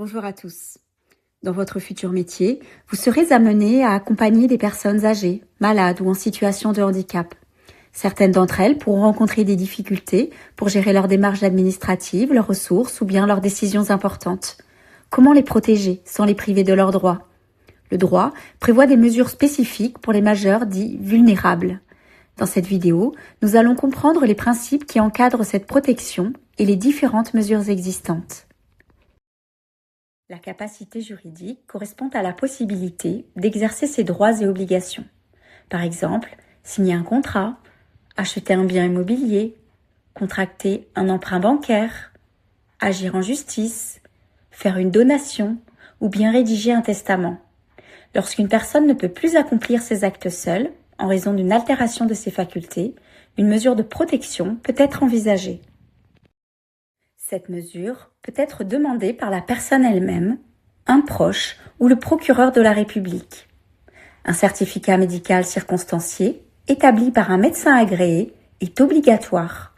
Bonjour à tous. Dans votre futur métier, vous serez amené à accompagner des personnes âgées, malades ou en situation de handicap. Certaines d'entre elles pourront rencontrer des difficultés pour gérer leurs démarches administratives, leurs ressources ou bien leurs décisions importantes. Comment les protéger sans les priver de leurs droits? Le droit prévoit des mesures spécifiques pour les majeurs dits vulnérables. Dans cette vidéo, nous allons comprendre les principes qui encadrent cette protection et les différentes mesures existantes. La capacité juridique correspond à la possibilité d'exercer ses droits et obligations. Par exemple, signer un contrat, acheter un bien immobilier, contracter un emprunt bancaire, agir en justice, faire une donation ou bien rédiger un testament. Lorsqu'une personne ne peut plus accomplir ses actes seule, en raison d'une altération de ses facultés, une mesure de protection peut être envisagée. Cette mesure peut être demandée par la personne elle-même, un proche ou le procureur de la République. Un certificat médical circonstancié, établi par un médecin agréé, est obligatoire.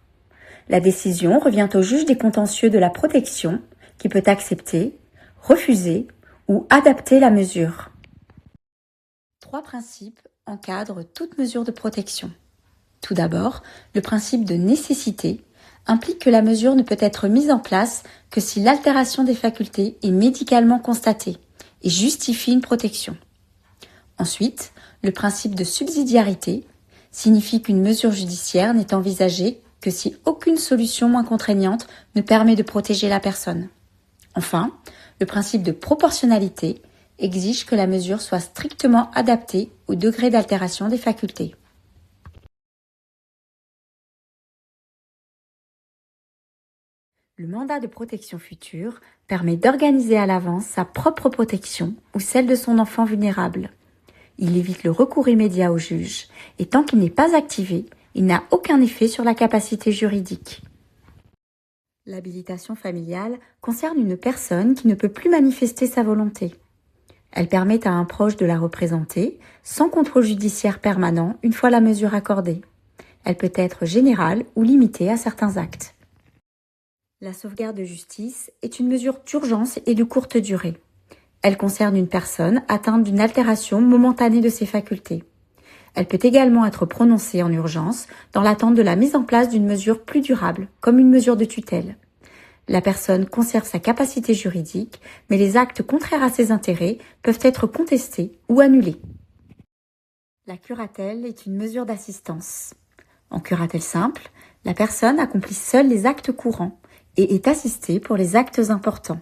La décision revient au juge des contentieux de la protection qui peut accepter, refuser ou adapter la mesure. 3 principes encadrent toute mesure de protection. Tout d'abord, le principe de nécessité implique que la mesure ne peut être mise en place que si l'altération des facultés est médicalement constatée et justifie une protection. Ensuite, le principe de subsidiarité signifie qu'une mesure judiciaire n'est envisagée que si aucune solution moins contraignante ne permet de protéger la personne. Enfin, le principe de proportionnalité exige que la mesure soit strictement adaptée au degré d'altération des facultés. Le mandat de protection future permet d'organiser à l'avance sa propre protection ou celle de son enfant vulnérable. Il évite le recours immédiat au juge et tant qu'il n'est pas activé, il n'a aucun effet sur la capacité juridique. L'habilitation familiale concerne une personne qui ne peut plus manifester sa volonté. Elle permet à un proche de la représenter sans contrôle judiciaire permanent une fois la mesure accordée. Elle peut être générale ou limitée à certains actes. La sauvegarde de justice est une mesure d'urgence et de courte durée. Elle concerne une personne atteinte d'une altération momentanée de ses facultés. Elle peut également être prononcée en urgence dans l'attente de la mise en place d'une mesure plus durable, comme une mesure de tutelle. La personne conserve sa capacité juridique, mais les actes contraires à ses intérêts peuvent être contestés ou annulés. La curatelle est une mesure d'assistance. En curatelle simple, la personne accomplit seule les actes courants et est assistée pour les actes importants.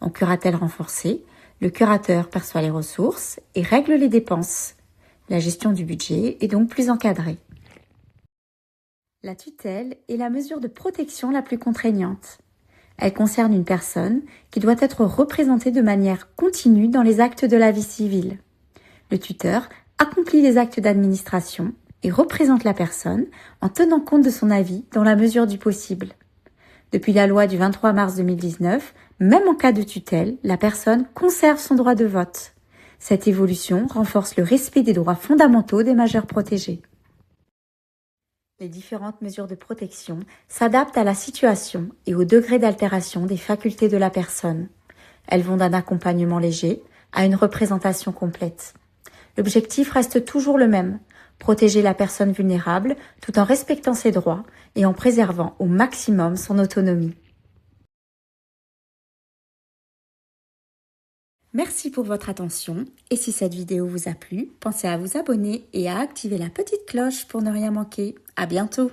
En curatelle renforcée, le curateur perçoit les ressources et règle les dépenses. La gestion du budget est donc plus encadrée. La tutelle est la mesure de protection la plus contraignante. Elle concerne une personne qui doit être représentée de manière continue dans les actes de la vie civile. Le tuteur accomplit les actes d'administration et représente la personne en tenant compte de son avis dans la mesure du possible. Depuis la loi du 23 mars 2019, même en cas de tutelle, la personne conserve son droit de vote. Cette évolution renforce le respect des droits fondamentaux des majeurs protégés. Les différentes mesures de protection s'adaptent à la situation et au degré d'altération des facultés de la personne. Elles vont d'un accompagnement léger à une représentation complète. L'objectif reste toujours le même, protéger la personne vulnérable tout en respectant ses droits et en préservant au maximum son autonomie. Merci pour votre attention et si cette vidéo vous a plu, pensez à vous abonner et à activer la petite cloche pour ne rien manquer. À bientôt!